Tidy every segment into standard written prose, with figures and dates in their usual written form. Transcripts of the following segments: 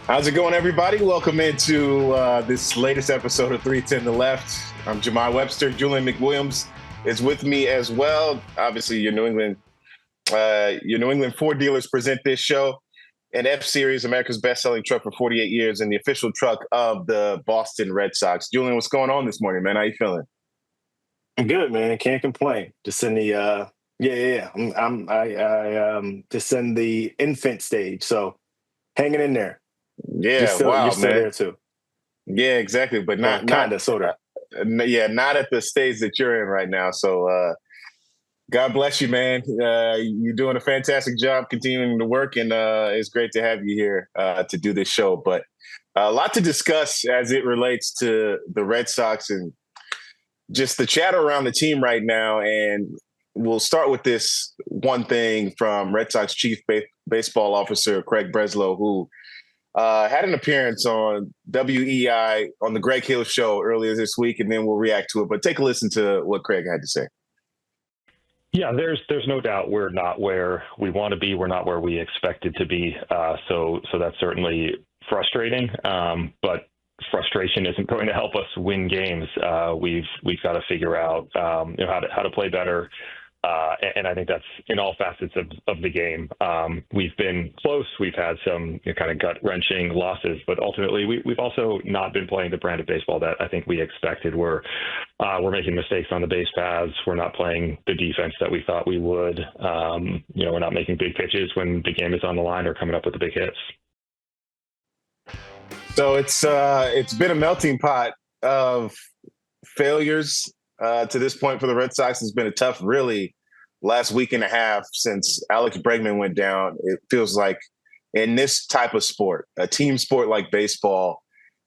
How's it going, everybody? Welcome into this latest episode of 310 to Left. I'm Jemai Webster. Julian McWilliams is with me as well. Obviously, your New England Ford dealers present this show. An F Series, America's best-selling truck for 48 years, and the official truck of the Boston Red Sox. Julian, what's going on this morning, man? How you feeling? I'm good, man. Can't complain. Just in the yeah. Just in the infant stage, so hanging in there. You're Yeah, still you're wow, still man. there too. Yeah, exactly. But Well, not kind of, sort of. yeah, not at the stage that you're in right now. So God bless you, man. You're doing a fantastic job continuing to work, and it's great to have you here to do this show. But a lot to discuss as it relates to the Red Sox and just the chatter around the team right now. And we'll start with this one thing from Red Sox chief baseball officer Craig Breslow, who had an appearance on WEI on the Greg Hill show earlier this week, and then we'll react to it. But take a listen to what Craig had to say. Yeah, there's no doubt we're not where we want to be. We're not where we expected to be. So that's certainly frustrating. But frustration isn't going to help us win games. We've got to figure out how to play better. And I think that's in all facets of the game. We've been close. We've had some kind of gut-wrenching losses, but ultimately we've also not been playing the brand of baseball that I think we expected. We're making mistakes on the base paths. We're not playing the defense that we thought we would. We're not making big pitches when the game is on the line or coming up with the big hits. So it's been a melting pot of failures to this point for the Red Sox. It's been a tough, really, last week and a half since Alex Bregman went down. It feels like in this type of sport, a team sport like baseball,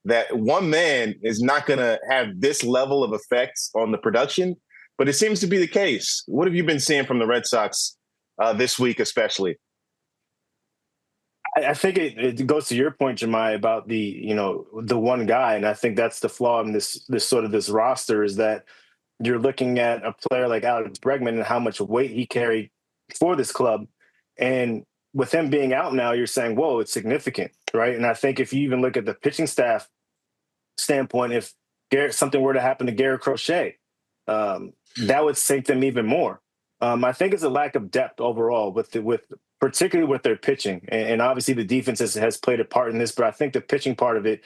that one man is not going to have this level of effects on the production, but it seems to be the case. What have you been seeing from the Red Sox this week, especially? I think it goes to your point, Jemai, about the one guy, and I think that's the flaw in this roster is that you're looking at a player like Alex Bregman and how much weight he carried for this club, and with him being out now, you're saying, "Whoa, it's significant," right? And I think if you even look at the pitching staff standpoint, if something were to happen to Garrett Crochet, that would sink them even more. I think it's a lack of depth overall particularly with their pitching, and obviously the defense has played a part in this. But I think the pitching part of it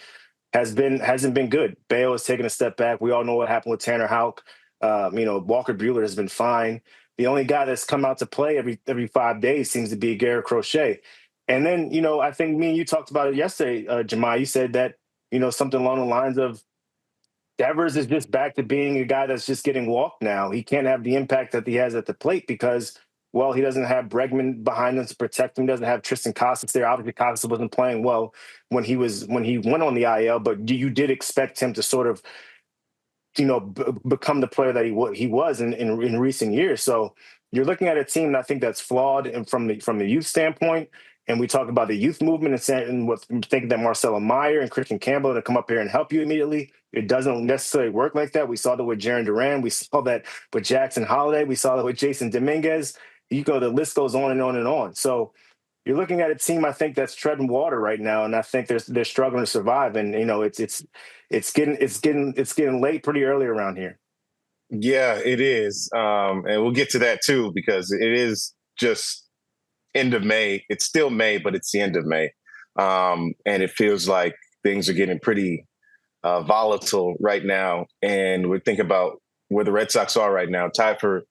hasn't been good. Bale has taken a step back. We all know what happened with Tanner Houck. Walker Buehler has been fine. The only guy that's come out to play every 5 days seems to be Garrett Crochet. And then I think me and you talked about it yesterday, Jemai. You said that something along the lines of Devers is just back to being a guy that's just getting walked now. He can't have the impact that he has at the plate because, well, he doesn't have Bregman behind him to protect him. Doesn't have Tristan Casas there. Obviously, Casas wasn't playing well when he went on the IL, but you did expect him to sort of, become the player that he was in recent years. So you're looking at a team that I think that's flawed and from the youth standpoint. And we talk about the youth movement and thinking that Marcelo Meyer and Christian Campbell to come up here and help you immediately. It doesn't necessarily work like that. We saw that with Jaron Duran. We saw that with Jackson Holiday. We saw that with Jason Dominguez. The list goes on and on and on. So you're looking at a team, I think, that's treading water right now, and I think they're struggling to survive. And it's getting late pretty early around here. Yeah, it is, and we'll get to that too because it is just end of May. It's still May, but it's the end of May, and it feels like things are getting pretty volatile right now. And we think about where the Red Sox are right now, tied for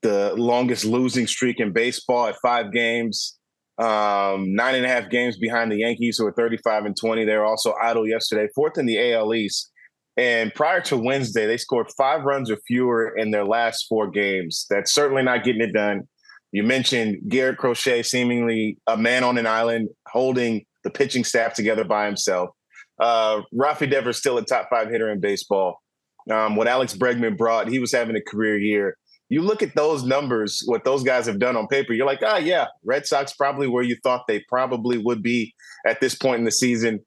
the longest losing streak in baseball at 5 games, 9.5 games behind the Yankees, who are 35-20. They were also idle yesterday, 4th in the AL East. And prior to Wednesday, they scored 5 runs or fewer in their last 4 games. That's certainly not getting it done. You mentioned Garrett Crochet, seemingly a man on an island, holding the pitching staff together by himself. Rafi Devers still a top 5 hitter in baseball. What Alex Bregman brought, he was having a career year. You look at those numbers, what those guys have done on paper, you're like, yeah, Red Sox probably where you thought they probably would be at this point in the season,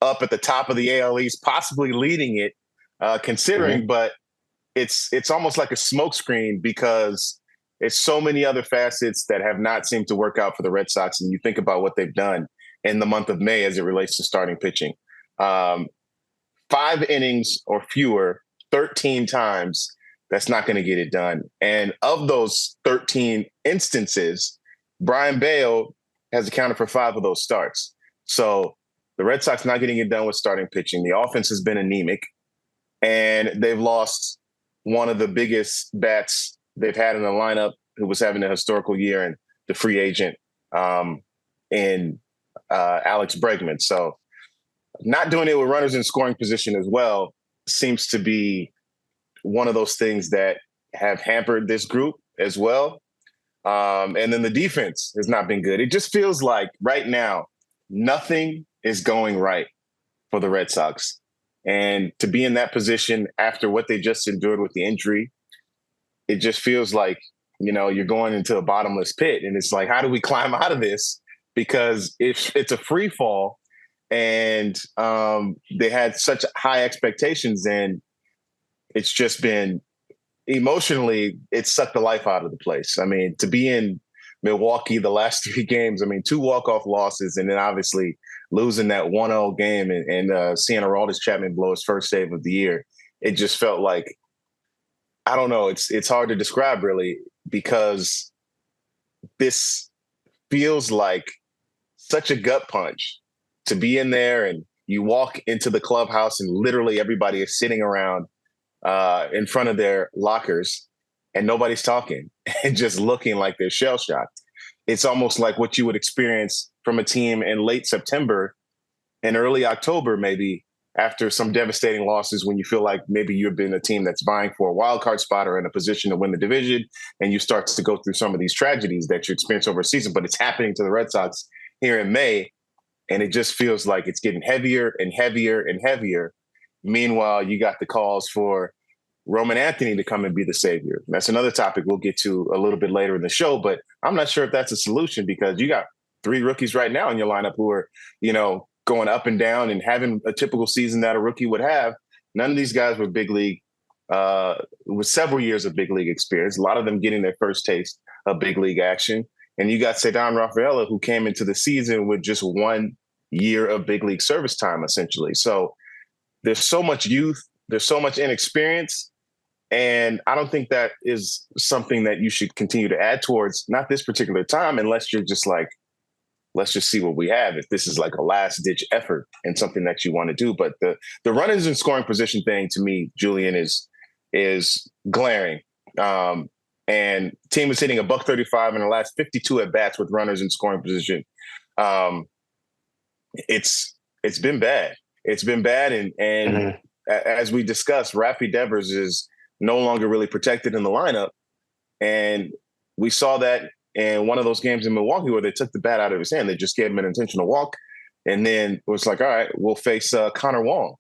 up at the top of the AL East, possibly leading it, considering, Mm-hmm. but it's almost like a smokescreen because it's so many other facets that have not seemed to work out for the Red Sox. And you think about what they've done. in the month of May as it relates to starting pitching. 5 innings or fewer 13 times, that's not going to get it done. And of those 13 instances, Brian Bale has accounted for 5 of those starts. So the Red Sox not getting it done with starting pitching. The offense has been anemic, and they've lost one of the biggest bats they've had in the lineup, who was having a historical year, and the free agent in Alex Bregman. So not doing it with runners in scoring position as well seems to be one of those things that have hampered this group as well. And then the defense has not been good. It just feels like right now, nothing is going right for the Red Sox. And to be in that position after what they just endured with the injury, it just feels like, you're going into a bottomless pit. And it's like, how do we climb out of this? Because it's a free fall, and they had such high expectations, and it's just been emotionally, it sucked the life out of the place. I mean, to be in Milwaukee the last 3 games, 2 walk-off losses, and then obviously losing that 1-0 game and seeing Aroldis Chapman blow his first save of the year, it just felt like, I don't know, it's hard to describe really, because this feels like such a gut punch to be in there, and you walk into the clubhouse and literally everybody is sitting around in front of their lockers and nobody's talking and just looking like they're shell-shocked. It's almost like what you would experience from a team in late September and early October, maybe, after some devastating losses, when you feel like maybe you've been a team that's vying for a wild card spot or in a position to win the division, and you start to go through some of these tragedies that you experience over a season, but it's happening to the Red Sox here in May, and it just feels like it's getting heavier and heavier and heavier. Meanwhile, you got the calls for Roman Anthony to come and be the savior. That's another topic we'll get to a little bit later in the show, but I'm not sure if that's a solution, because you got 3 rookies right now in your lineup who are, going up and down and having a typical season that a rookie would have. None of these guys were big league, with several years of big league experience, a lot of them getting their first taste of big league action. And you got Cedar Rafaela, who came into the season with just 1 year of big league service time, essentially. So there's so much youth, there's so much inexperience. And I don't think that is something that you should continue to add towards, not this particular time, unless you're just like, let's just see what we have, if this is like a last ditch effort and something that you want to do. But the runners in scoring position thing, to me, Julian, is glaring. And team is hitting $135 in the last 52 at bats with runners in scoring position. It's been bad. It's been bad. And as we discussed, Rafi Devers is no longer really protected in the lineup. And we saw that in one of those games in Milwaukee where they took the bat out of his hand. They just gave him an intentional walk. And then it was like, all right, we'll face Connor Wong,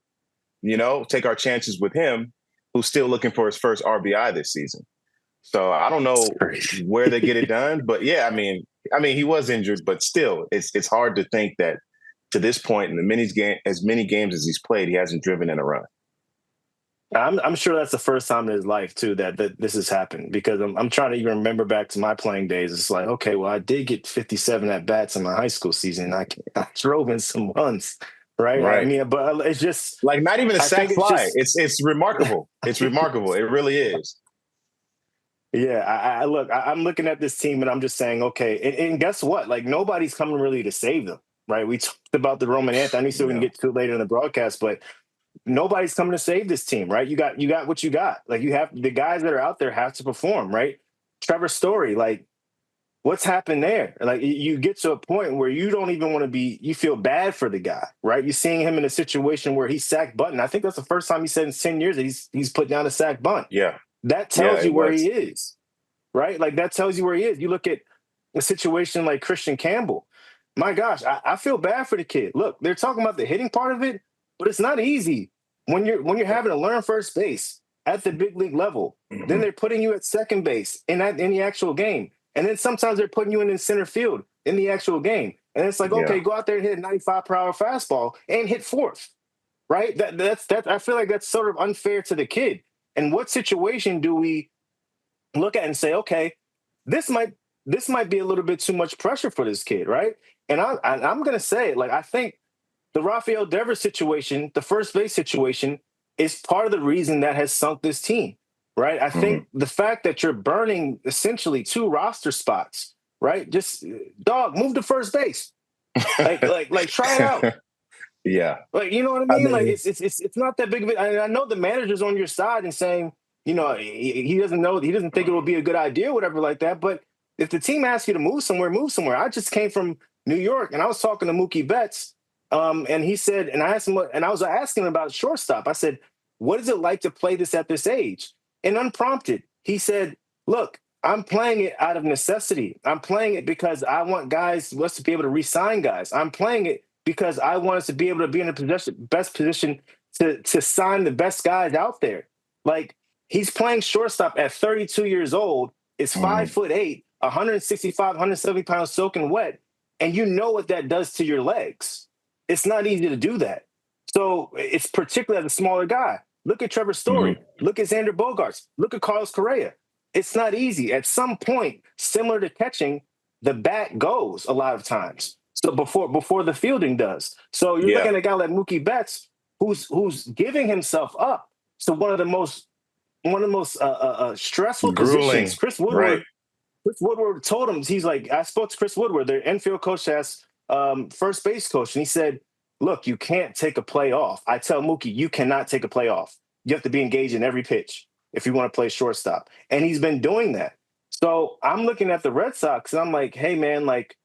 take our chances with him, who's still looking for his first RBI this season. So I don't know where they get it done, but yeah, I mean, he was injured, but still, it's hard to think that to this point in as many games as he's played, he hasn't driven in a run. I'm sure that's the first time in his life too that this has happened, because I'm trying to even remember back to my playing days. It's like, okay, well, I did get 57 at bats in my high school season. I drove in some runs, right? I mean, but it's just like not even a sac fly. It's remarkable. It's remarkable. It really is. Yeah, I'm looking at this team and I'm just saying, okay, and guess what? Like, nobody's coming really to save them, right? We talked about the Roman Anthony. I know still we can get to it later in the broadcast, but nobody's coming to save this team, right? You got what you got. Like, you have the guys that are out there have to perform, right? Trevor Story, like, what's happened there? Like, you get to a point where you don't even want to you feel bad for the guy, right? You're seeing him in a situation where he's sack bunting. I think that's the first time he said in 10 years that he's put down a sack bunt. Yeah. That tells you where he is, right? Like, that tells you where he is. You look at a situation like Christian Campbell. My gosh, I feel bad for the kid. Look, they're talking about the hitting part of it, but it's not easy when you're having to learn first base at the big league level. Mm-hmm. Then they're putting you at second base in the actual game. And then sometimes they're putting you in center field in the actual game. And it's like, okay, go out there and hit a 95 per hour fastball and hit fourth, right? That's I feel like that's sort of unfair to the kid. And what situation do we look at and say, okay, this might this might be a little bit too much pressure for this kid, right? And I'm going to say it, like, I think the Rafael Devers situation, the first base situation, is part of the reason that has sunk this team, right? I think the fact that you're burning essentially 2 roster spots, right? Just dog, move to first base, like try it out. Yeah. Like, you know what I mean? Like it's not that big of it. I know the manager's on your side and saying, he doesn't know, he doesn't think it would be a good idea, whatever like that. But if the team asks you to move somewhere, move somewhere. I just came from New York and I was talking to Mookie Betts. And he said, and I asked him, and I was asking him about shortstop. I said, what is it like to play this at this age? And unprompted, he said, look, I'm playing it out of necessity. I'm playing it because I want us to be able to re-sign guys. I'm playing it because I want us to be able to be in the best position to sign the best guys out there. Like, he's playing shortstop at 32 years old, is 5'8", 165, 170 pounds soaking wet, and you know what that does to your legs. It's not easy to do that. So it's particularly as a smaller guy. Look at Trevor Story. Look at Xander Bogaerts. Look at Carlos Correa. It's not easy. At some point, similar to catching, the bat goes a lot of times. So before the fielding does. So you're looking at a guy like Mookie Betts, who's giving himself up to one of the most stressful positions. Chris Woodward. Right. Chris Woodward told him, he's like, I spoke to Chris Woodward, their infield coach, as first base coach, and he said, look, you can't take a play off. I tell Mookie, you cannot take a play off. You have to be engaged in every pitch if you want to play shortstop. And he's been doing that. So I'm looking at the Red Sox, and I'm like, hey, man, like,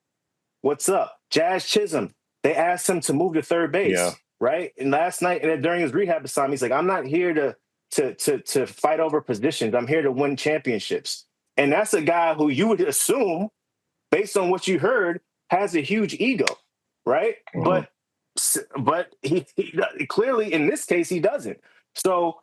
what's up? Jazz Chisholm, they asked him to move to third base, right? And last night, and during his rehab assignment, he's like, I'm not here to fight over positions. I'm here to win championships. And that's a guy who you would assume, based on what you heard, has a huge ego, right? But he clearly, in this case, he doesn't. So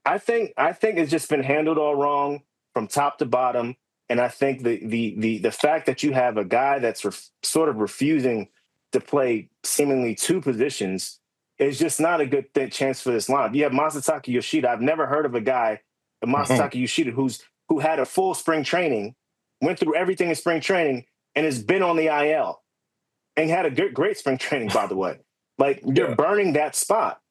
I think it's just been handled all wrong from top to bottom. And I think the fact that you have a guy that's sort of refusing to play seemingly 2 positions is just not a good chance for this line. You have Masataka Yoshida. I've never heard of a guy, Masataka Yoshida, who had a full spring training, went through everything in spring training, and has been on the IL and had a great spring training, by the way. Like, you're burning that spot.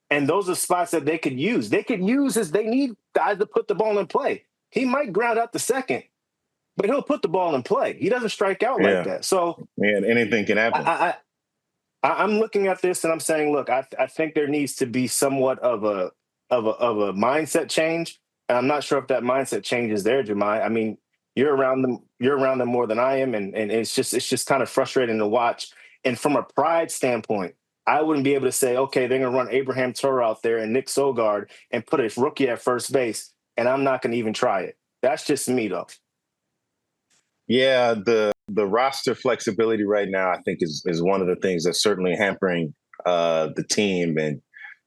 And those are spots that they could use. They could use as they need guys to put the ball in play. He might ground out the second, but he'll put the ball in play. He doesn't strike out like that. So anything can happen. I'm looking at this and I'm saying, look, I think there needs to be somewhat of a mindset change. And I'm not sure if that mindset change is there, Jemai. I mean, you're around them more than I am, and it's just kind of frustrating to watch. And from a pride standpoint, I wouldn't be able to say, okay, they're going to run Abraham Toro out there and Nick Sogard and put a rookie at first base, and I'm not going to even try it. That's just me, though. Yeah, the roster flexibility right now, I think, is one of the things that's certainly hampering the team. And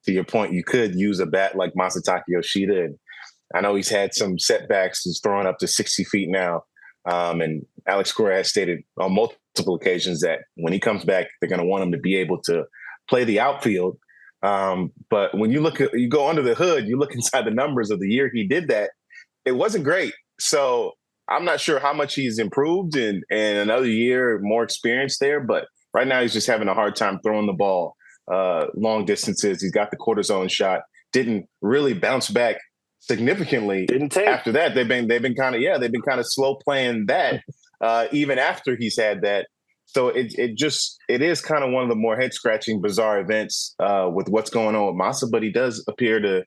to your point, you could use a bat like Masataka Yoshida. And I know he's had some setbacks. He's throwing up to 60 feet now. And Alex Cora has stated on multiple occasions that when he comes back, they're going to want him to be able to play the outfield. But when you go under the hood, you look inside the numbers of the year he did that, it wasn't great. So I'm not sure how much he's improved in another year, more experience there. But right now he's just having a hard time throwing the ball long distances. He's got the cortisone shot. Didn't really bounce back significantly. After that. They've been kind of slow playing that even after he's had that. So it is kind of one of the more head scratching, bizarre events with what's going on with Masa. But he does appear to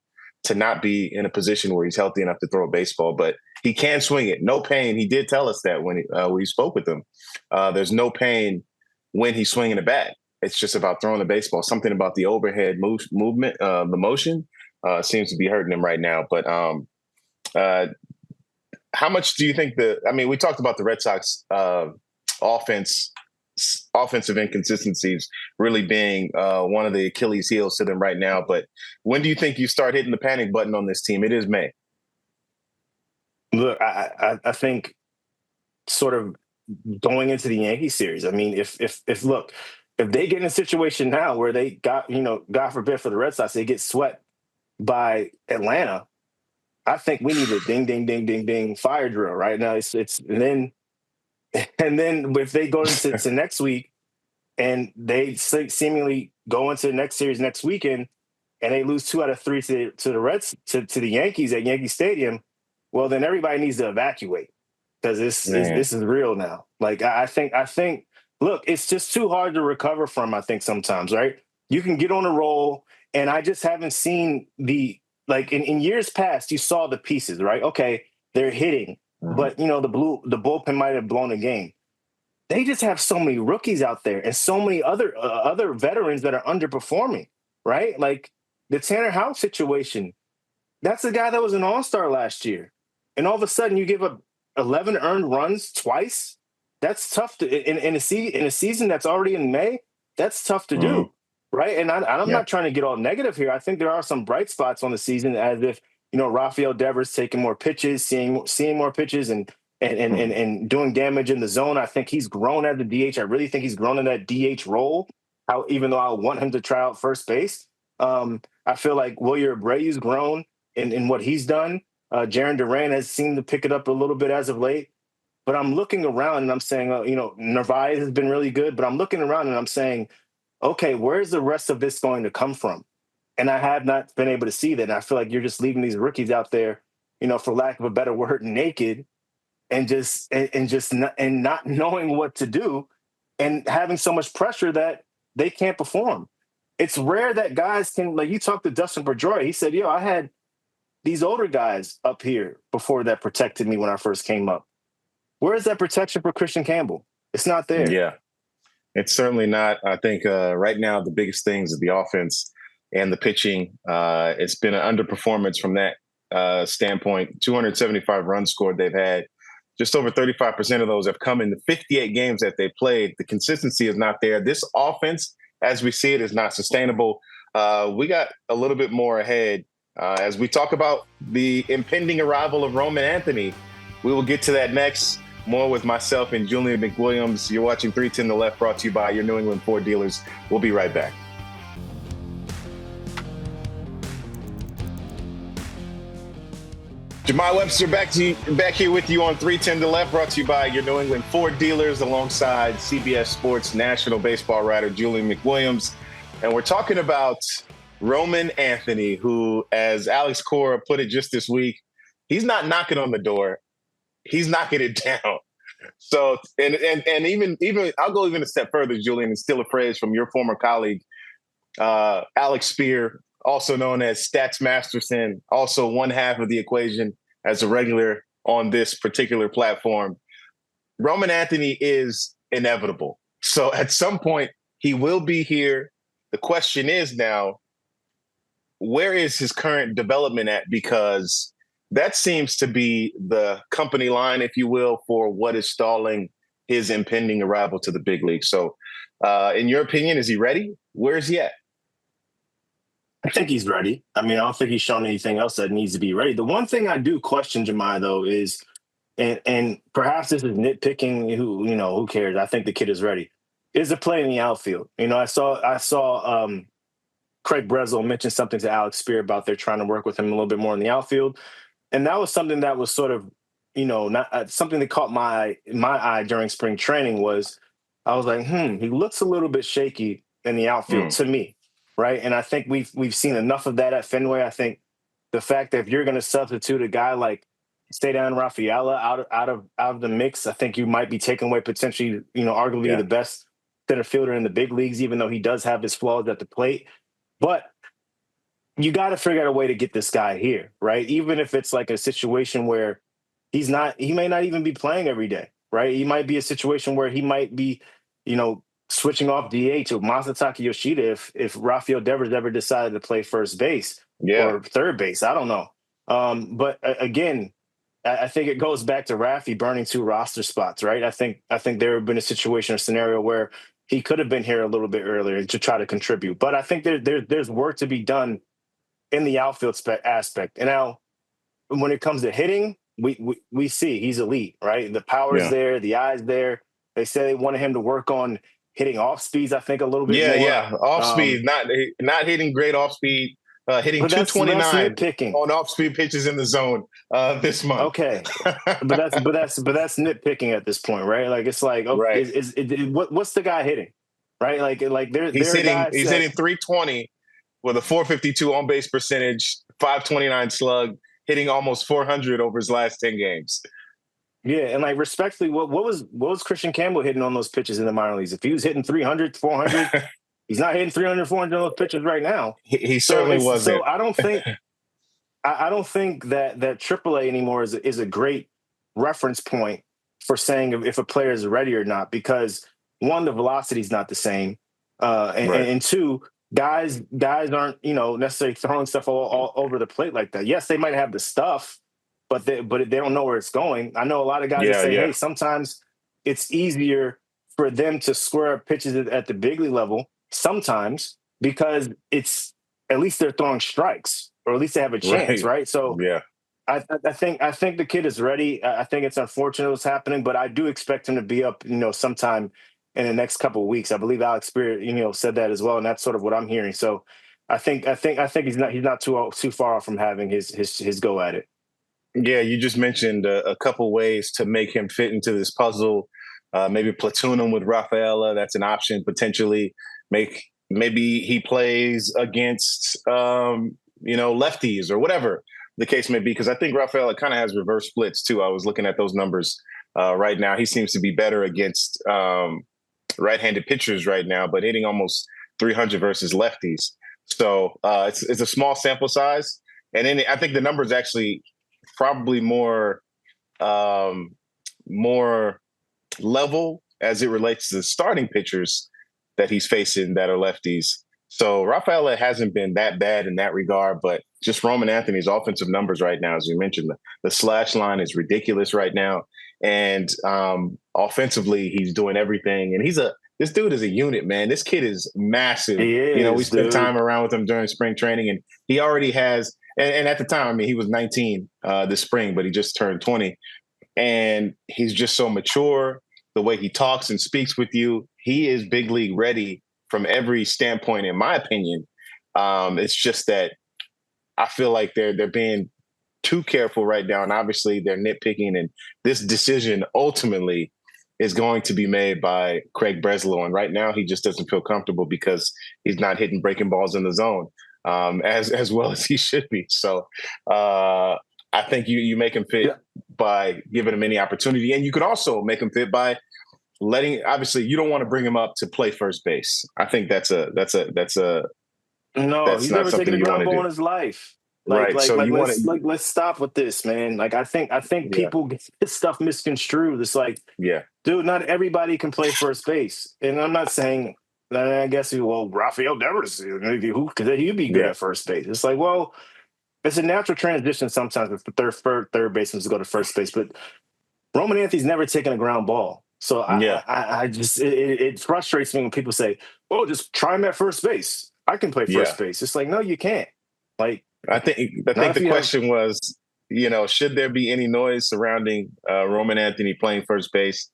not be in a position where he's healthy enough to throw a baseball. But he can swing it, no pain. He did tell us that when we spoke with him. There's no pain when he's swinging a bat. It's just about throwing the baseball. Something about the overhead movement, the motion. Seems to be hurting him right now. But how much do you think we talked about the Red Sox offensive inconsistencies really being one of the Achilles heels to them right now. But when do you think you start hitting the panic button on this team? It is May. Look, I think sort of going into the Yankee series, I mean, if they get in a situation now where they got, God forbid for the Red Sox, they get swept by Atlanta, I think we need a ding, ding, ding, ding, ding fire drill right now. And then And then if they go into to next week and they seemingly go into the next series next weekend and they lose 2 out of 3 to the Reds to the Yankees at Yankee Stadium, well, then everybody needs to evacuate because this is real now. Like I think look, it's just too hard to recover from. I think sometimes, right? You can get on a roll, and I just haven't seen like in years past. You saw the pieces, right? Okay, they're hitting, but the bullpen might have blown a game. They just have so many rookies out there and so many other veterans that are underperforming, right? Like the Tanner House situation. That's the guy that was an all-star last year. And all of a sudden you give up 11 earned runs twice. That's tough to in a season that's already in May. That's tough to do, right? And I'm not trying to get all negative here. I think there are some bright spots on the season, as if Rafael Devers taking more pitches, seeing more pitches, and doing damage in the zone. I think he's grown at the DH. I really think he's grown in that DH role. Even though I want him to try out first base, I feel like Wilyer Abreu's grown in what he's done. Jarren Duran has seemed to pick it up a little bit as of late. But I'm looking around and I'm saying, Narvaez has been really good. But I'm looking around and I'm saying, okay, where's the rest of this going to come from? And I have not been able to see that. And I feel like you're just leaving these rookies out there, for lack of a better word, naked, and not knowing what to do, and having so much pressure that they can't perform. It's rare that guys can, like you talked to Dustin Pedroia. He said, I had these older guys up here before that protected me when I first came up. Where's that protection for Christian Campbell? It's not there. Yeah, it's certainly not. I think right now the biggest things is the offense and the pitching. It's been an underperformance from that standpoint. 275 runs scored they've had. Just over 35% of those have come in the 58 games that they played. The consistency is not there. This offense, as we see it, is not sustainable. We got a little bit more ahead as we talk about the impending arrival of Roman Anthony. We will get to that next. More with myself and Julian McWilliams. You're watching 310 The Left, brought to you by your New England Ford dealers. We'll be right back. Jamal Webster back here with you on 310 The Left, brought to you by your New England Ford dealers, alongside CBS Sports national baseball writer Julian McWilliams. And we're talking about Roman Anthony, who, as Alex Cora put it just this week, he's not knocking on the door. He's knocking it down. So, and even I'll go even a step further, Julian, and steal a phrase from your former colleague, Alex Spear, also known as Stats Masterson, also one half of the equation as a regular on this particular platform. Roman Anthony is inevitable. So at some point, he will be here. The question is now, where is his current development at? Because that seems to be the company line, if you will, for what is stalling his impending arrival to the big league. So in your opinion, is he ready? Where is he at? I think he's ready. I mean, I don't think he's shown anything else that needs to be ready. The one thing I do question, Jemai, though, is, and perhaps this is nitpicking, who cares? I think the kid is ready. Is the play in the outfield? I saw Craig Breslow mention something to Alex Spear about they're trying to work with him a little bit more in the outfield. And that was something that was sort of, not something that caught my eye during spring training. Was I was like, he looks a little bit shaky in the outfield to me, right? And I think we've seen enough of that at Fenway. I think the fact that if you're going to substitute a guy like Stadion Rafaela out of the mix, I think you might be taking away potentially, arguably the best center fielder in the big leagues, even though he does have his flaws at the plate. But you got to figure out a way to get this guy here, right? Even if it's like a situation where he may not even be playing every day, right? He might be a situation where he might be, switching off DH to Masataka Yoshida if Rafael Devers ever decided to play first base or third base. I don't know. But again, I think it goes back to Rafi burning 2 roster spots, right? I think there have been a situation or scenario where he could have been here a little bit earlier to try to contribute. But I think there's work to be done in the outfield aspect. And now when it comes to hitting, we see he's elite, right? The power's there, the eye's there. They say they wanted him to work on hitting off speeds, I think, a little bit more. Yeah. Off speed, not hitting great off speed. hitting But that's 229 nitpicking. on off-speed pitches in the zone this month. Okay, but that's nitpicking at this point, right? Like it's like, okay, Right. what's the guy hitting, right? Like He's there are guys hitting 320 with a 452 on base percentage, 529 slug, hitting almost 400 over his last 10 games. Yeah, and like respectfully, what was Christian Campbell hitting on those pitches in the minor leagues? If he was hitting 300, 400, he's not hitting 300, 400 on those pitches right now. He certainly wasn't. So I don't think that AAA anymore is a great reference point for saying if a player is ready or not, because one, the velocity is not the same, and two, guys aren't necessarily throwing stuff all over the plate like that. Yes, they might have the stuff, but they don't know where it's going. I know a lot of guys that say, hey, sometimes it's easier for them to square up pitches at the big league level sometimes because it's at least they're throwing strikes, or at least they have a chance, right? So I think the kid is ready. I think it's unfortunate what's happening, but I do expect him to be up, sometime in the next couple of weeks. I believe Alex Spear, said that as well, and that's sort of what I'm hearing. So I think he's not too far off from having his go at it. Yeah, you just mentioned a couple ways to make him fit into this puzzle. Maybe platoon him with Rafaela. That's an option potentially. Maybe he plays against lefties or whatever the case may be, because I think Rafaela kind of has reverse splits too. I was looking at those numbers right now. He seems to be better against right-handed pitchers right now, but hitting almost 300 versus lefties. So it's a small sample size, and then I think the number is actually probably more level as it relates to the starting pitchers that he's facing that are lefties. So Rafaela hasn't been that bad in that regard, but just Roman Anthony's offensive numbers right now, as you mentioned, the slash line is ridiculous right now. And offensively, he's doing everything. And this dude is a unit, man. This kid is massive. He is, we spent time around with him during spring training, and he already has, and at the time, he was 19 this spring, but he just turned 20. And he's just so mature. The way he talks and speaks with you, he is big league ready from every standpoint, in my opinion. It's just that I feel like they're being too careful right now, and obviously they're nitpicking. And this decision ultimately is going to be made by Craig Breslow, and right now he just doesn't feel comfortable because he's not hitting breaking balls in the zone as well as he should be. So I think you make him fit by giving him any opportunity, and you could also make him fit by obviously you don't want to bring him up to play first base. I think that's no, he's never taken a ground ball in his life. Let's stop with this, man. Like I think people get this stuff misconstrued. It's like, dude, not everybody can play first base. And I'm not saying that. I guess Rafael Devers, who could he be good at first base? It's like, well, it's a natural transition sometimes if the third baseman to go to first base, but Roman Anthony's never taken a ground ball. So I just it frustrates me when people say, "Oh, just try him at first base. I can play first base." It's like, no, you can't. Like I think the question was, should there be any noise surrounding Roman Anthony playing first base?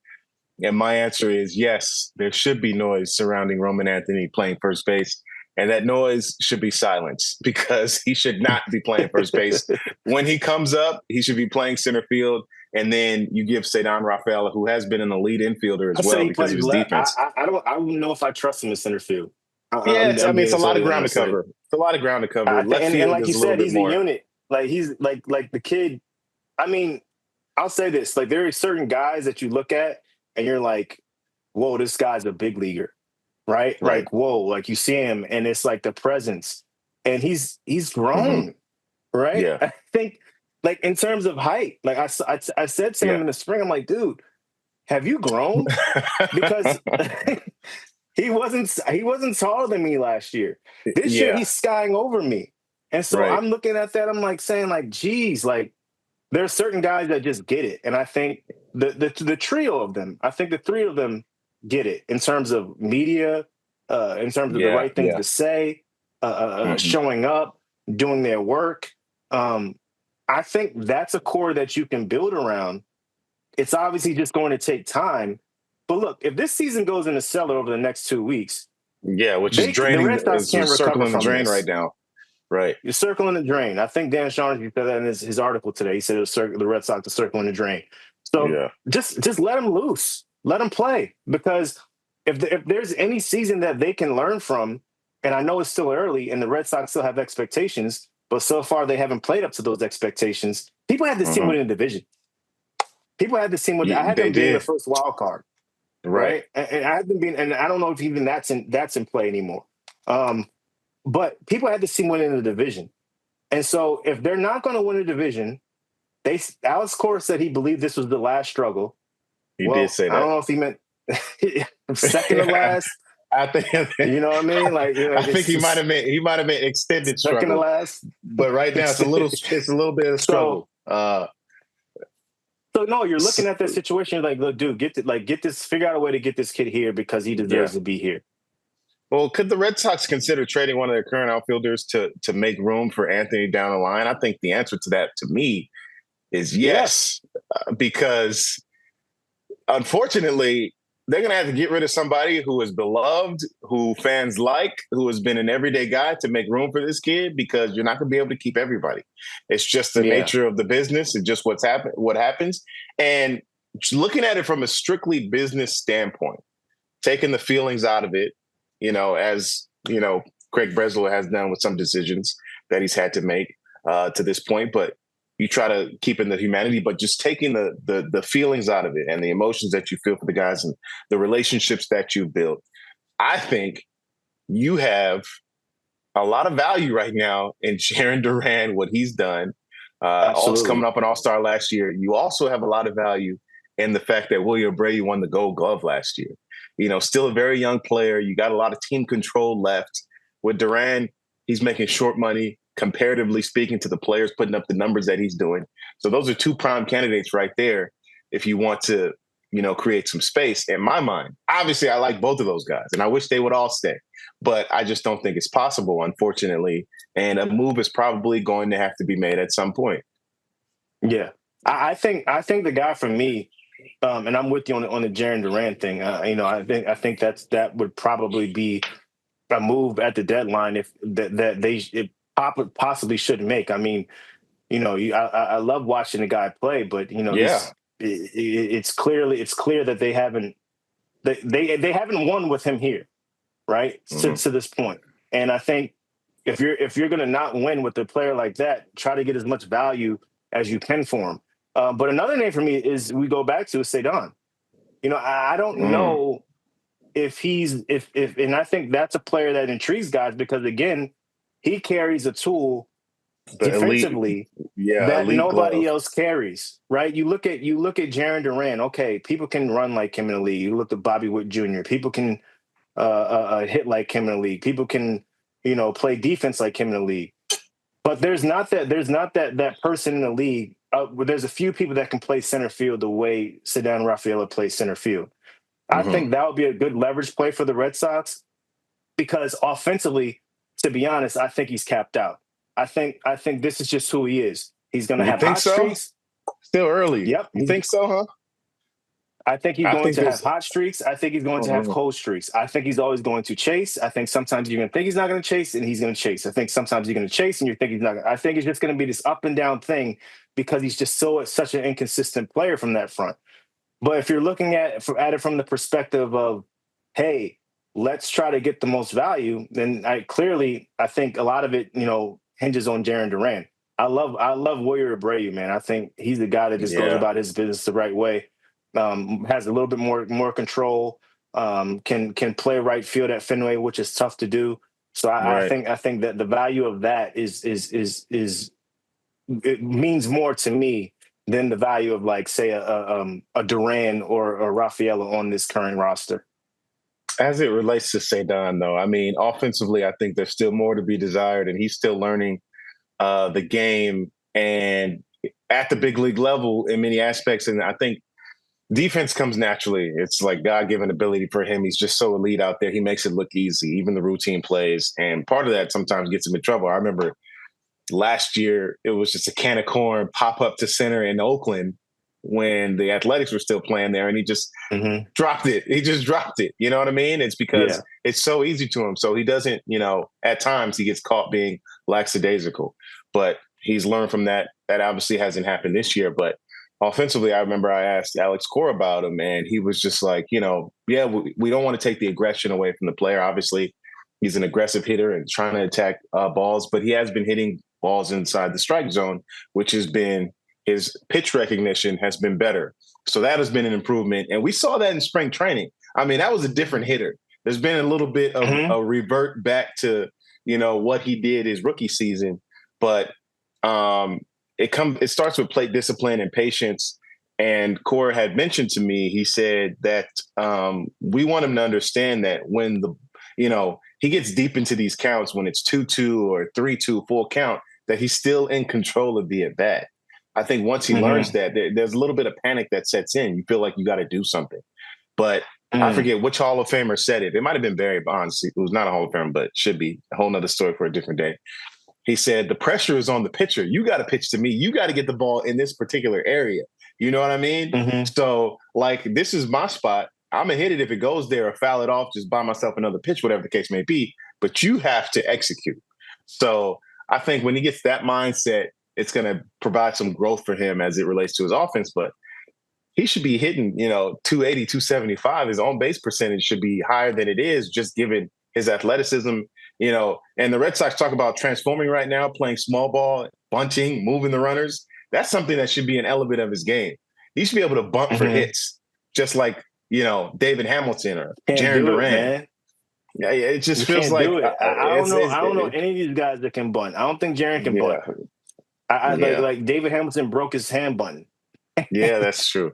And my answer is yes, there should be noise surrounding Roman Anthony playing first base. And that noise should be silenced because he should not be playing first base. When he comes up, he should be playing center field. And then you give Cedar Rafaela, who has been an elite infielder as well because of his defense. I don't know if I trust him in center field. It's a lot of ground to cover. It's a lot of ground to cover. Left field, and like you said, he's more. a unit. Like he's like the kid. I mean, I'll say this: like there are certain guys that you look at and you're like, "Whoa, this guy's a big leaguer." Right? Like, whoa, like you see him and it's like the presence, and he's grown, right? Yeah. I think like in terms of height, like I said to him in the spring, I'm like, dude, have you grown? Because he wasn't taller than me last year. This year he's skying over me. And so I'm looking at that, I'm like saying like, geez, like there are certain guys that just get it. And I think the trio of them, I think the three of them get it in terms of media, in terms of the right things to say, showing up, doing their work. I think that's a core that you can build around. It's obviously just going to take time. But look, if this season goes in the cellar over the next 2 weeks, which is draining, is circling the drain right now. Right. You're circling the drain. I think Dan Shaughnessy said that in his article today. He said the Red Sox are circling the drain. So just let them loose. Let them play. Because if there's any season that they can learn from, and I know it's still early and the Red Sox still have expectations, but so far they haven't played up to those expectations. People had this team winning the division. People had this team with. I had them being the first wild card. Right. And I have them being, and I don't know if even that's in play anymore. But people had this team winning the division. And so if they're not going to win a division, Alex Cora said he believed this was the last struggle. He did say that. I don't know if he meant second to last. I think you know what I mean. Like, I think he might have meant extended struggle. Second to last, but right now it's a little bit of struggle. So no, you're looking at that situation. You're like, look, dude, figure out a way to get this kid here because he deserves to be here. Well, could the Red Sox consider trading one of their current outfielders to make room for Anthony down the line? I think the answer to that, to me, is yes. Because unfortunately, they're going to have to get rid of somebody who is beloved, who fans like, who has been an everyday guy to make room for this kid, because you're not going to be able to keep everybody. It's just the nature of the business and just what happens. And looking at it from a strictly business standpoint, taking the feelings out of it, as Craig Breslow has done with some decisions that he's had to make to this point, but you try to keep in the humanity, but just taking the feelings out of it and the emotions that you feel for the guys and the relationships that you've built. I think you have a lot of value right now in Jarren Duran, what he's done. Also coming up an All-Star last year. You also have a lot of value in the fact that William Abreu won the Gold Glove last year. Still a very young player. You got a lot of team control left. With Duran, he's making short money, comparatively speaking, to the players putting up the numbers that he's doing. So those are two prime candidates right there if you want to, create some space. In my mind, obviously, I like both of those guys, and I wish they would all stay. But I just don't think it's possible, unfortunately. And a move is probably going to have to be made at some point. Yeah. I think the guy for me, and I'm with you on the Jarren Duran thing. I think that would probably be a move at the deadline if they possibly should make. I mean, I love watching the guy play, but it's clear that they haven't won with him here, right? To this point. And I think if you're going to not win with a player like that, try to get as much value as you can for him. But another name for me is we go back to Cedon. I don't know if and I think that's a player that intrigues guys because again, he carries a tool defensively that nobody else carries, right? You look at Jarren Duran. Okay, people can run like him in the league. You look at Bobby Witt Jr. People can hit like him in the league. People can play defense like him in the league. But there's not that person in the league. There's a few people that can play center field the way Ceddanne Rafaela plays center field. I think that would be a good leverage play for the Red Sox because offensively, to be honest, I think he's capped out. I think this is just who he is. He's going to have hot streaks. Still early. Yep. You think so, huh? I think he's going to have hot streaks. I think he's going to have cold streaks. I think he's always going to chase. I think sometimes you're going to think he's not going to chase, and he's going to chase. I think sometimes you're going to chase, and you think he's not. I think it's just going to be this up and down thing because he's just such an inconsistent player from that front. But if you're looking at it from the perspective of, hey, let's try to get the most value, then I think a lot of it, hinges on Jarren Duran. I love Wilyer Abreu, man. I think he's the guy that just goes about his business the right way. Has a little bit more control, can play right field at Fenway, which is tough to do. So I think that the value of that is it means more to me than the value of like say a Duran or a Rafaela on this current roster. As it relates to Ceddanne, though, I mean, offensively, I think there's still more to be desired, and he's still learning the game and at the big league level in many aspects. And I think defense comes naturally. It's like God-given ability for him. He's just so elite out there. He makes it look easy, even the routine plays. And part of that sometimes gets him in trouble. I remember last year, it was just a can of corn pop up to center in Oakland when the Athletics were still playing there, and he just dropped it. He just dropped it. You know what I mean? It's because it's so easy to him. So he doesn't, at times he gets caught being lackadaisical. But he's learned from that. That obviously hasn't happened this year. But offensively, I remember I asked Alex Cora about him, and he was just like, yeah, we don't want to take the aggression away from the player. Obviously, he's an aggressive hitter and trying to attack balls, but he has been hitting balls inside the strike zone, which has been his pitch recognition has been better. So that has been an improvement. And we saw that in spring training. I mean, that was a different hitter. There's been a little bit of a revert back to, what he did his rookie season. But it starts with plate discipline and patience. And Cora had mentioned to me, he said that we want him to understand that when he gets deep into these counts, when it's 2-2 or 3-2 full count, that he's still in control of the at-bat. I think once he learns that, there's a little bit of panic that sets in. You feel like you got to do something. But I forget which Hall of Famer said it. It might have been Barry Bonds, who's not a Hall of Famer, but should be. A whole nother story for a different day. He said, the pressure is on the pitcher. You got to pitch to me. You got to get the ball in this particular area. You know what I mean? So, this is my spot. I'm going to hit it if it goes there or foul it off, just buy myself another pitch, whatever the case may be. But you have to execute. So I think when he gets that mindset, it's going to provide some growth for him as it relates to his offense. But he should be hitting, 280, 275. His on base percentage should be higher than it is, just given his athleticism, and the Red Sox talk about transforming right now, playing small ball, bunting, moving the runners. That's something that should be an element of his game. He should be able to bunt for hits, just like, David Hamilton or Jaron Duran. Yeah, it just feels like I don't know any of these guys that can bunt. I don't think Jaron can bunt. Like David Hamilton broke his hand button. Yeah, that's true.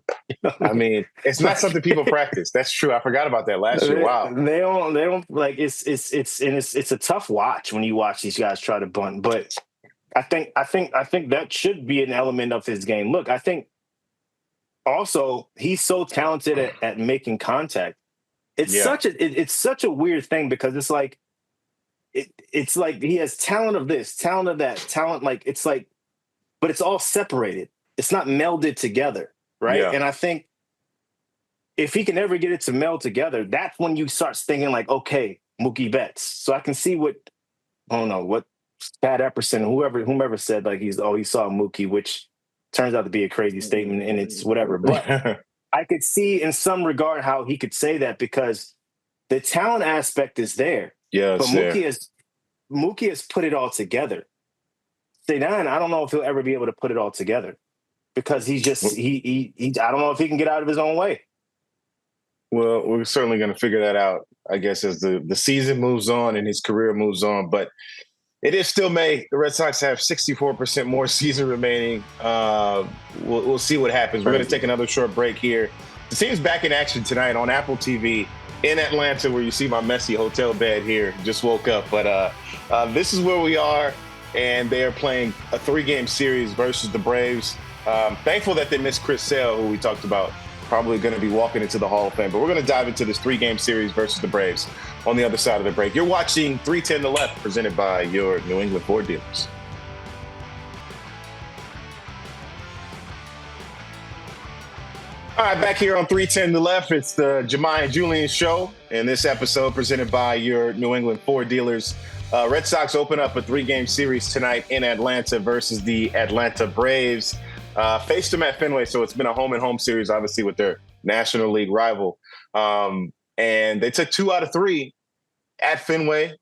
I mean, it's not something people practice. That's true. I forgot about that last year. Wow. They don't like it's a tough watch when you watch these guys try to bunt. But I think that should be an element of his game. Look, I think also he's so talented at making contact. It's such a weird thing because it's like he has talent of this, talent of that, talent but it's all separated. It's not melded together, right? Yeah. And I think if he can ever get it to meld together, that's when you start thinking like, okay, Mookie Betts. So I can see what Pat Epperson, whomever said like he saw Mookie, which turns out to be a crazy statement and it's whatever. But I could see in some regard how he could say that because the talent aspect is there. Yeah, but Mookie has put it all together. Zidane, I don't know if he'll ever be able to put it all together. Because he's just I don't know if he can get out of his own way. Well, we're certainly going to figure that out, I guess, as the season moves on and his career moves on. But it is still May. The Red Sox have 64% more season remaining. We'll see what happens. We're going to take another short break here. The team's back in action tonight on Apple TV in Atlanta, where you see my messy hotel bed here. Just woke up, but this is where we are, and they are playing a 3-game series versus the Braves. Thankful that they missed Chris Sale, who we talked about, probably going to be walking into the Hall of Fame. But we're going to dive into this 3-game series versus the Braves on the other side of the break. You're watching 310 to Left, presented by your New England Ford dealers. All right, back here on 310 to Left, it's the Jemiah and Julian show. And this episode presented by your New England Ford dealers. Red Sox open up a 3-game series tonight in Atlanta versus the Atlanta Braves. Faced them at Fenway, so it's been a home-and-home series, obviously, with their National League rival. And they took 2 out of 3 at Fenway,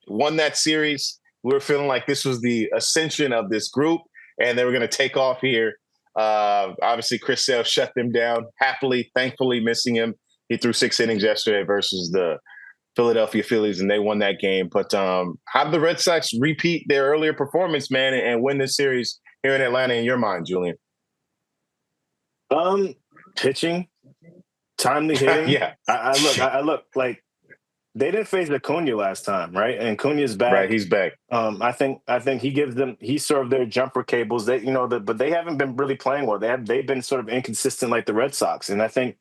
won that series. We were feeling like this was the ascension of this group, and they were going to take off here. Obviously, Chris Sale shut them down, happily, thankfully missing him. He threw 6 innings yesterday versus the Philadelphia Phillies, and they won that game. But how did the Red Sox repeat their earlier performance, man, and win this series here in Atlanta in your mind, Julian? Pitching, timely hitting. Yeah. I look like they didn't face Acuña last time, right? And Acuña's back. Right, he's back. I think he served their jumper cables. But they haven't been really playing well. They've been sort of inconsistent like the Red Sox. And I think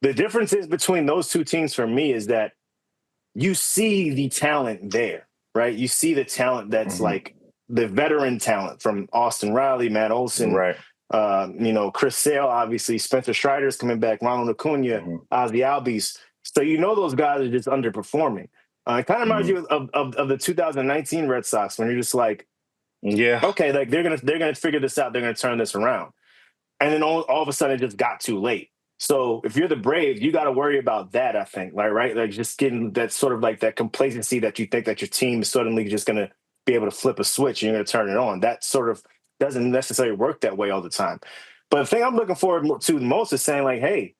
the difference is between those two teams for me is that you see the talent there, right? You see the talent that's like the veteran talent from Austin Riley, Matt Olson, right? Chris Sale, obviously, Spencer Strider's coming back, Ronald Acuña, Ozzie Albies. So those guys are just underperforming. It kind of reminds you of the 2019 Red Sox when you're just like, Yeah. okay, like they're gonna figure this out. They're gonna turn this around, and then all of a sudden it just got too late. So if you're the Braves, you got to worry about that. I think, like right, like just getting that sort of like that complacency that you think that your team is suddenly just gonna be able to flip a switch and you're gonna turn it on. That sort of doesn't necessarily work that way all the time. But the thing I'm looking forward to most is saying like, hey,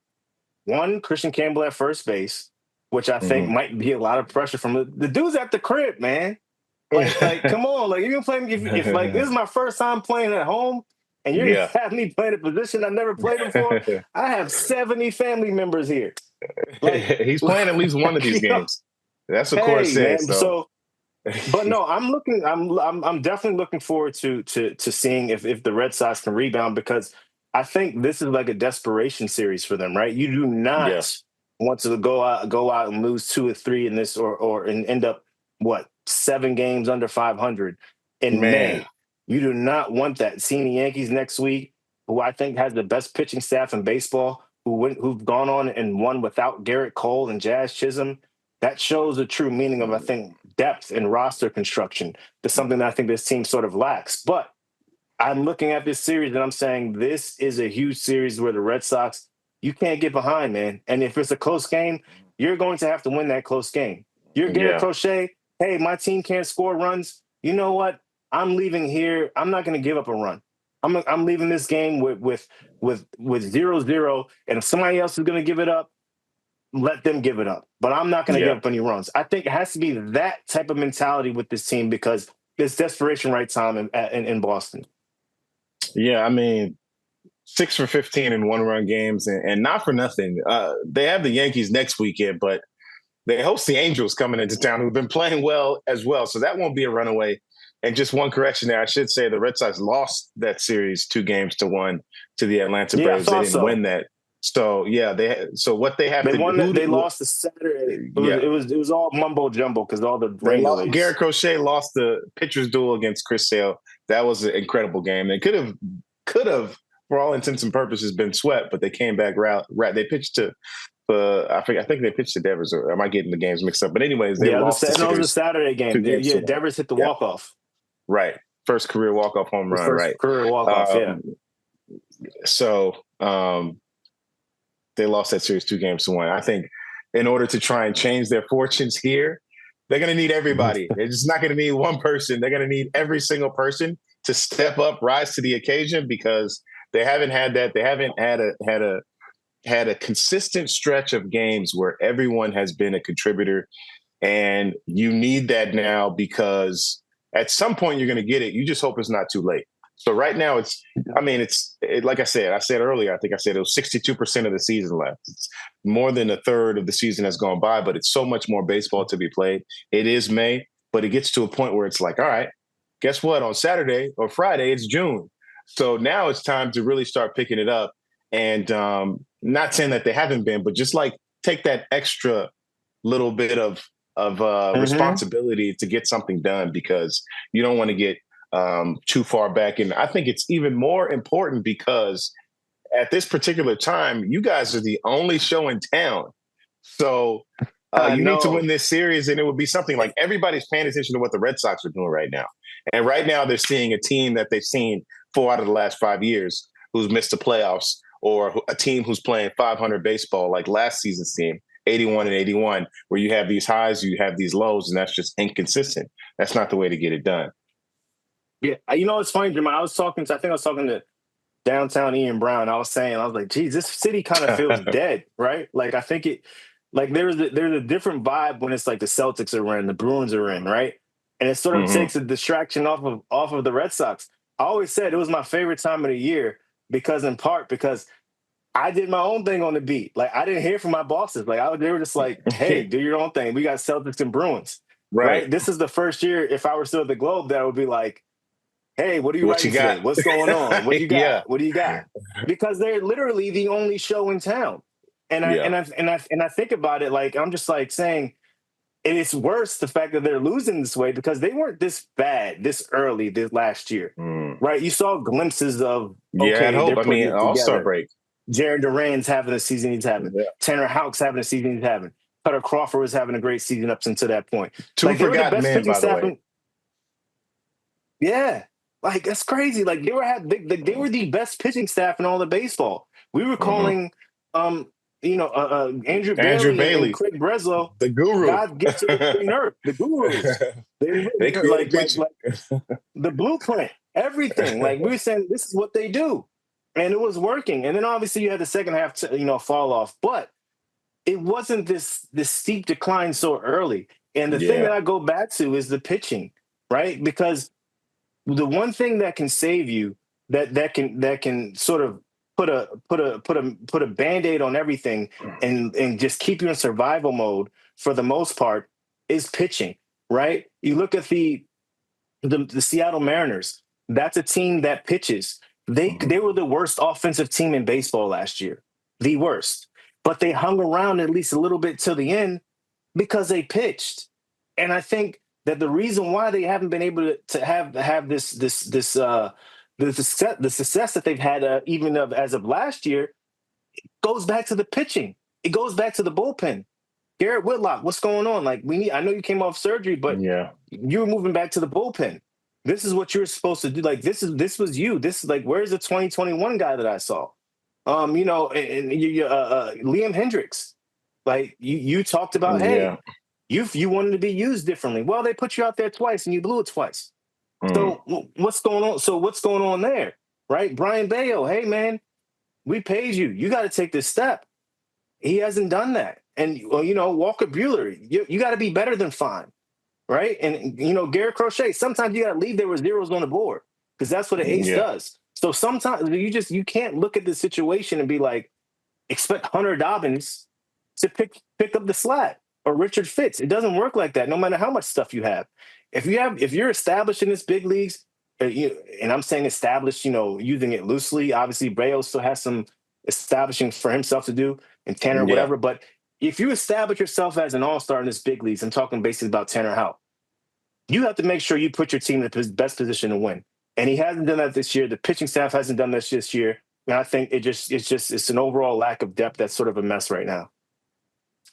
one, Christian Campbell at first base, which I think might be a lot of pressure from the dude's at the crib, man. Like, come on, like you can play if like this is my first time playing at home, and you're gonna have me playing a position I never played before. I have 70 family members here. Like he's playing at least one of these games. That's what Cora says. Man, so, but no, I'm definitely looking forward to seeing if the Red Sox can rebound, because I think this is like a desperation series for them, right? You do not want to go out and lose 2 or 3 in this, or and end up 7 games under 500 in May. You do not want that. Seeing the Yankees next week, who I think has the best pitching staff in baseball, who've gone on and won without Garrett Cole and Jazz Chisholm, that shows the true meaning of, I think, depth and roster construction. That's something that I think this team sort of lacks. But I'm looking at this series and I'm saying this is a huge series where the Red Sox, you can't get behind, man. And if it's a close game, you're going to have to win that close game. You're Garrett Crochet. Hey, my team can't score runs. You know what? I'm leaving here. I'm not going to give up a run. I'm leaving this game with 0-0. And if somebody else is going to give it up, let them give it up. But I'm not going to give up any runs. I think it has to be that type of mentality with this team, because it's desperation right time in Boston. Yeah, I mean, 6 for 15 in 1-run games, and not for nothing. They have the Yankees next weekend, but they host the Angels coming into town, who've been playing well as well. So that won't be a runaway. And just one correction there, I should say the Red Sox lost that series 2-1 to the Atlanta Braves. They didn't win that. So what they have to do. They lost the Saturday. It was all mumbo jumbo because all the rain delays. Garrett Crochet lost the pitcher's duel against Chris Sale. That was an incredible game. They could have, for all intents and purposes, been swept, but they came back They pitched to. I think they pitched to Devers, or am I getting the games mixed up? But anyways, they lost the series. It was a Saturday game. Devers hit the walk-off. Right. First career walk-off home run, right. Career walk-off, So they lost that series 2-1. I think in order to try and change their fortunes here, they're going to need everybody. They're just not going to need one person. They're going to need every single person to step up, rise to the occasion, because they haven't had that. They haven't had a consistent stretch of games where everyone has been a contributor, and you need that now, because at some point you're going to get it. You just hope it's not too late. So right now it's like I said earlier, I think I said it was 62% of the season left. It's more than a third of the season has gone by, but it's so much more baseball to be played. It is May, but it gets to a point where it's like, all right, guess what? On Saturday or Friday, it's June. So now it's time to really start picking it up. And not saying that they haven't been, but just like take that extra little bit of responsibility to get something done, because you don't want to get too far back. And I think it's even more important because at this particular time, you guys are the only show in town. So you need to win this series, and it would be something like everybody's paying attention to what the Red Sox are doing right now. And right now they're seeing a team that they've seen 4 out of the last 5 years who's missed the playoffs, or a team who's playing 500 baseball like last season's team, 81-81, where you have these highs, you have these lows, and that's just inconsistent. That's not the way to get it done. Yeah, it's funny, Jim. I was talking to downtown Ian Brown. I was like, geez, this city kind of feels dead, right? Like I think there's a different vibe when it's like the Celtics are in, the Bruins are in, right? And it sort of takes a distraction off of the Red Sox. I always said it was my favorite time of the year because I did my own thing on the beat. Like I didn't hear from my bosses. Like they were just like, hey, do your own thing. We got Celtics and Bruins. Right. This is the first year, if I were still at the Globe, that I would be like, hey, what are you writing today? What's going on? What do you got? What do you got? Because they're literally the only show in town. And I think about it, like I'm just like saying, and it's worse the fact that they're losing this way, because they weren't this bad this early this last year. Right. You saw glimpses of All-Star break. Jared Duran's having the season he's having. Yeah. Tanner Houck's having the season he's having. Cutter Crawford was having a great season up until that point. Two They were the forgotten best men, pitching by the staff. way. Yeah, that's crazy. They were the best pitching staff in all of baseball. We were calling, Andrew Andrew Bailey and Bailey, Craig Breslow, the guru. God gifted with green earth, the gurus. They They really created pitching. the blueprint, everything. Like we were saying, this is what they do, and it was working. And then obviously you had the second half, fall off, but it wasn't this steep decline so early. And the thing that I go back to is the pitching, right? Because the one thing that can save you, that can sort of put a band-aid on everything and just keep you in survival mode for the most part is pitching, right? You look at the Seattle Mariners. That's a team that pitches. They were the worst offensive team in baseball last year, the worst. But they hung around at least a little bit till the end because they pitched. And I think that the reason why they haven't been able to have the success that they've had even as of last year goes back to the pitching. It goes back to the bullpen. Garrett Whitlock, what's going on? Like I know you came off surgery, but you're moving back to the bullpen. This is what you're supposed to do. Like this was you. This is like, where's the 2021 guy that I saw? Liam Hendricks. Like you talked about, hey, you wanted to be used differently. Well, they put you out there twice and you blew it twice. So what's going on? So what's going on there, right? Brian Bayo, hey man, we paid you. You got to take this step. He hasn't done that. And Walker Buehler, you got to be better than fine, right? And Garrett Crochet, sometimes you got to leave there with zeros on the board because that's what an ace does. So sometimes you can't look at the situation and be like, expect Hunter Dobbins to pick up the slack or Richard Fitz. It doesn't work like that. No matter how much stuff you have, if you're established in this big leagues, and I'm saying established, using it loosely. Obviously, Bayo still has some establishing for himself to do, and Tanner, whatever. But if you establish yourself as an all-star in this big leagues, I'm talking basically about Tanner Houck, you have to make sure you put your team in the best position to win. And he hasn't done that this year. The pitching staff hasn't done this year. And I think it's an overall lack of depth that's sort of a mess right now.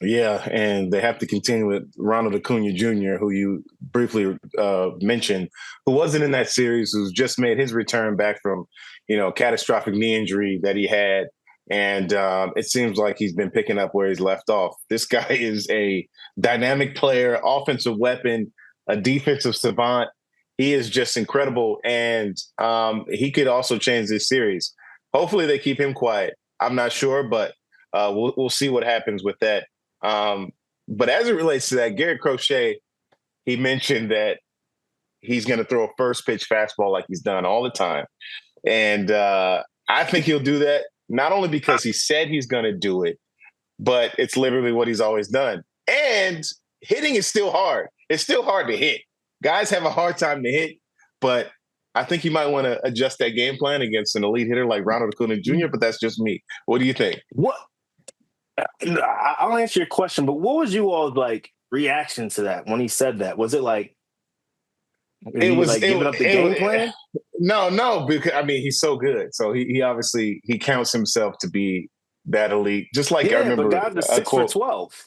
Yeah, and they have to continue with Ronald Acuña Jr., who you briefly mentioned, who wasn't in that series, who's just made his return back from, catastrophic knee injury that he had. And it seems like he's been picking up where he's left off. This guy is a dynamic player, offensive weapon, a defensive savant. He is just incredible. And he could also change this series. Hopefully they keep him quiet. I'm not sure, but we'll see what happens with that. But as it relates to that, Garrett Crochet, he mentioned that he's going to throw a first pitch fastball like he's done all the time. And I think he'll do that, not only because he said he's going to do it, but it's literally what he's always done. And hitting is still hard. It's still hard to hit. Guys have a hard time to hit, but I think you might want to adjust that game plan against an elite hitter like Ronald Acuña Jr., but that's just me. What do you think? What? I'll answer your question, but what was you all's reaction to that when he said that? Was it like giving up the game plan? No, because he's so good. So he obviously counts himself to be that elite. Just like I remember, but guys are 6 for 12.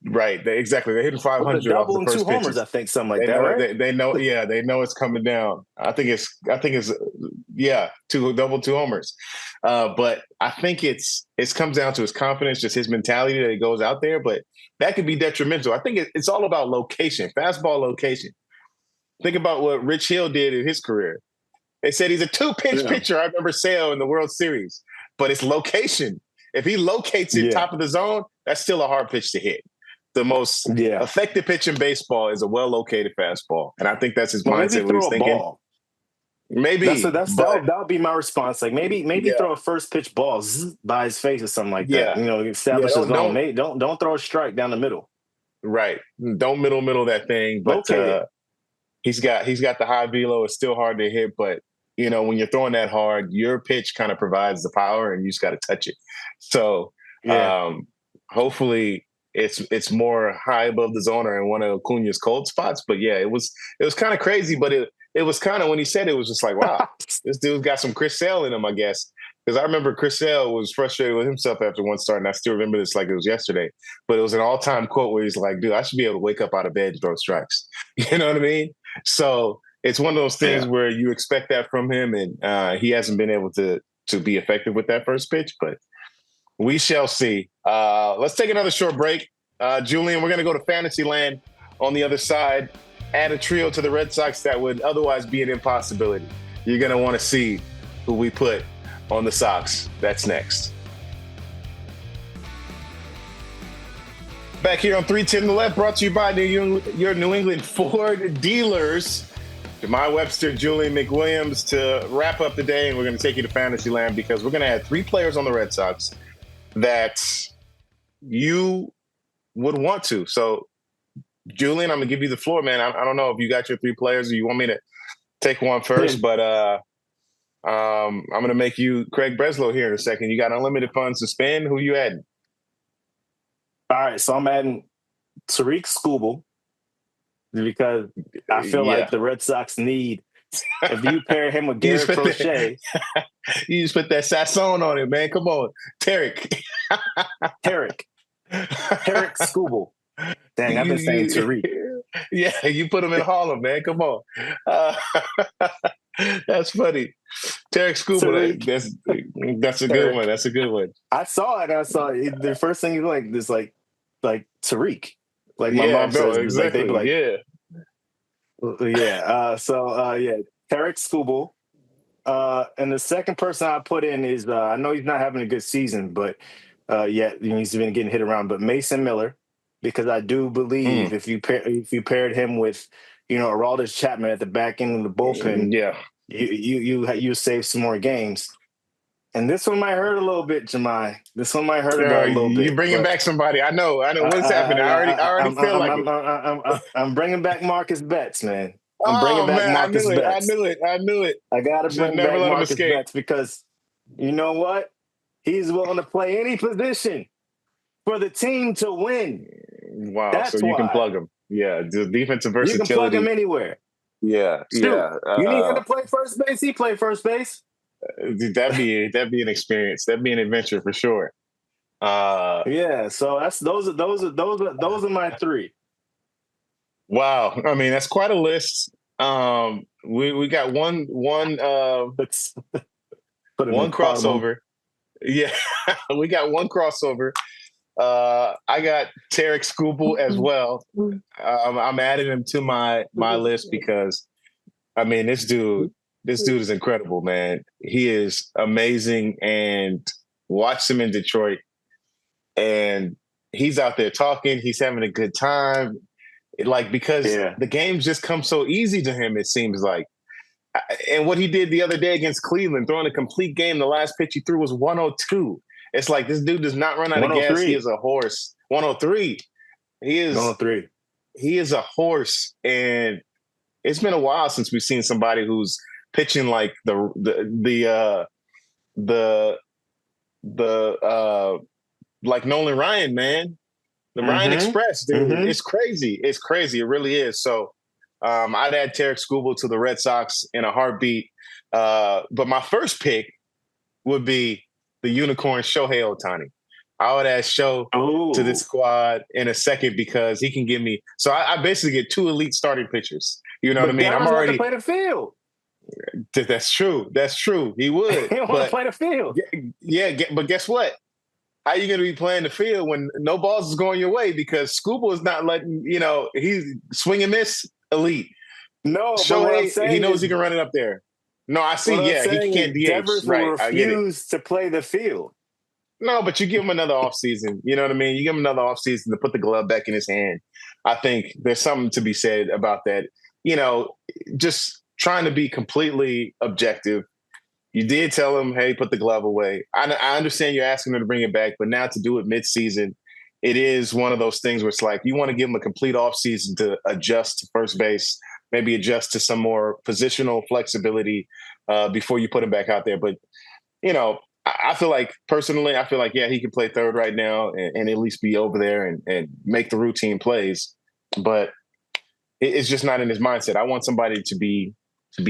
Right, exactly. They're hitting 500 off the double and first 2 homers, pitches. I think, something like that. Right? They know. Yeah, they know it's coming down. I think it's double 2 homers. But I think it comes down to his confidence, just his mentality that he goes out there. But that could be detrimental. I think it's all about location, fastball location. Think about what Rich Hill did in his career. They said he's a 2-pitch pitcher. I remember Sale in the World Series, but it's location. If he locates it top of the zone, that's still a hard pitch to hit. The most effective pitch in baseball is a well-located fastball. And I think that's his mindset when he's thinking. Ball. Maybe. That would be my response. Maybe throw a first pitch ball by his face or something like that. Establish his zone. Don't throw a strike down the middle. Right. Don't middle that thing. But he's got the high velo. It's still hard to hit, but when you're throwing that hard, your pitch kind of provides the power and you just got to touch it. So hopefully it's more high above the zone or in one of Acuña's cold spots. But it was kind of crazy, but it was kind of, when he said it was just like, wow, this dude's got some Chris Sale in him, I guess. Because I remember Chris Sale was frustrated with himself after one start, and I still remember this like it was yesterday. But it was an all-time quote where he's like, dude, I should be able to wake up out of bed and throw strikes. You know what I mean? So it's one of those things where you expect that from him, and he hasn't been able to be effective with that first pitch, but we shall see. Let's take another short break. Julian, we're going to go to Fantasyland on the other side, add a trio to the Red Sox that would otherwise be an impossibility. You're going to want to see who we put on the Sox. That's next. Back here on 310 to the Left, brought to you by your New England Ford dealers. Jemai Webster, Julian McWilliams to wrap up the day, and we're going to take you to Fantasyland because we're going to add 3 players on the Red Sox that you would want to. So, Julian, I'm going to give you the floor, man. I don't know if you got your 3 players or you want me to take one first, but I'm going to make you Craig Breslow here in a second. You got unlimited funds to spend. Who you adding? All right, so I'm adding Tariq Skubal because I feel like the Red Sox need. If you pair him with Garrett Crochet, you just put that Sasson on it, man. Come on, Tarek Skubal. Dang, I've been saying Tariq. Yeah, you put him in Harlem, man. Come on. That's funny. Tarek Skubal. That's a good one. That's a good one. I saw it. The first thing you like is like Tariq. Like my mom says, exactly. Like, Tarek Skubal. And the second person I put in is I know he's not having a good season, but he's been getting hit around. But Mason Miller, because I do believe if you paired him with Aroldis Chapman at the back end of the bullpen, you save some more games. And this one might hurt a little bit, Jemai. This one might hurt a little bit. You're bringing back somebody. I know. What's happening. I already feel I'm bringing back Marcus Betts, man. I'm bringing back Marcus Betts. I knew it. I got to bring back Marcus Betts because you know what? He's willing to play any position for the team to win. Wow. That's so you can plug him. Yeah, the defensive versatility. You can plug him anywhere. Yeah. You need him to play first base. He played first base. That'd be an experience. That'd be an adventure for sure. So those are my 3. Wow, I mean that's quite a list. We got one crossover. Yeah, we got one crossover. I got Tarek Skubal as well. I'm adding him to my list because I mean this dude is incredible, man. He is amazing, and watched him in Detroit, and he's out there talking. He's having a good time, because the games just come so easy to him. It seems like, and what he did the other day against Cleveland, throwing a complete game. The last pitch he threw was 102. It's like this dude does not run out of gas. He is a horse. 103. He is 103. He is a horse, and it's been a while since we've seen somebody who's pitching like the like Nolan Ryan, man. The Ryan Express, dude. It's crazy. It's crazy. It really is. So I'd add Tarek Skubal to the Red Sox in a heartbeat. But my first pick would be the unicorn Shohei Ohtani. I would add Show to this squad in a second because he can give me. So I basically get 2 elite starting pitchers. You know what I mean? I'm already play the field. That's true. That's true. He would. He don't want to play the field. But guess what? How are you going to be playing the field when no balls is going your way? Because Skubal is not letting, he's swing and miss elite. No, Shohei, he knows he can run it up there. No, I see. He can't DH. Devers will refuse to play the field. No, but you give him another offseason. You know what I mean? You give him another offseason to put the glove back in his hand. I think there's something to be said about that. Just trying to be completely objective. You did tell him, hey, put the glove away. I understand you're asking him to bring it back, but now to do it mid-season, it is one of those things where it's like you want to give him a complete offseason to adjust to first base, maybe adjust to some more positional flexibility before you put him back out there. But, I feel like, personally, he can play third right now and at least be over there and make the routine plays. But it's just not in his mindset. I want somebody to be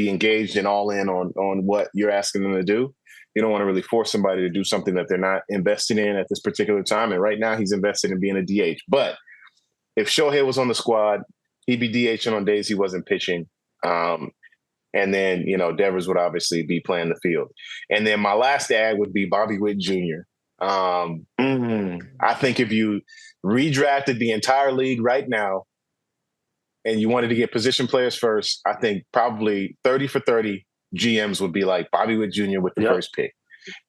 engaged and all in on what you're asking them to do. You don't want to really force somebody to do something that they're not invested in at this particular time. And right now he's invested in being a DH. But if Shohei was on the squad, he'd be DHing on days he wasn't pitching. And then, Devers would obviously be playing the field. And then my last ad would be Bobby Witt Jr. I think if you redrafted the entire league right now and you wanted to get position players first, I think probably 30 for 30 GMs would be like Bobby Witt Jr. with the first pick.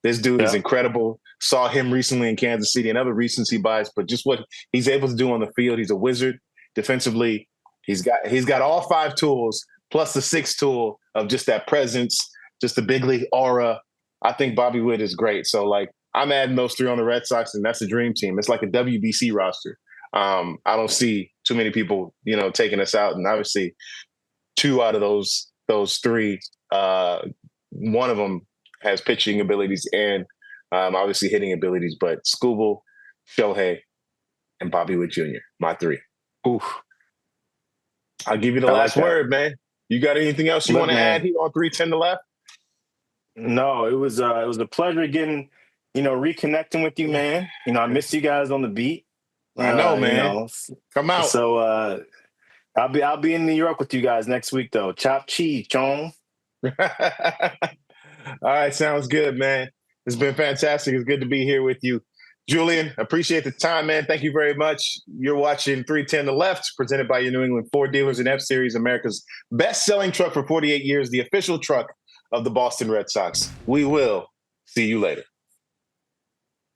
This dude is incredible. Saw him recently in Kansas City, another recency bias, but just what he's able to do on the field. He's a wizard defensively. He's got all 5 tools plus the 6th tool of just that presence, just the big league aura. I think Bobby Witt is great. So I'm adding those 3 on the Red Sox, and that's a dream team. It's like a WBC roster. I don't see too many people, taking us out. And obviously 2 out of those 3, one of them has pitching abilities and obviously hitting abilities, but Skubal, Shohei, and Bobby Witt Jr., my 3. Oof. I'll give you the last word, man. You got anything else you want to add here on 310 to left? No, it was a pleasure getting, reconnecting with you, man. I miss you guys on the beat. I know, man. Come out. So I'll be in New York with you guys next week, though. Chop cheese, chong. All right, sounds good, man. It's been fantastic. It's good to be here with you. Julian, appreciate the time, man. Thank you very much. You're watching 310 to Left, presented by your New England Ford dealers and F-Series, America's best-selling truck for 48 years, the official truck of the Boston Red Sox. We will see you later.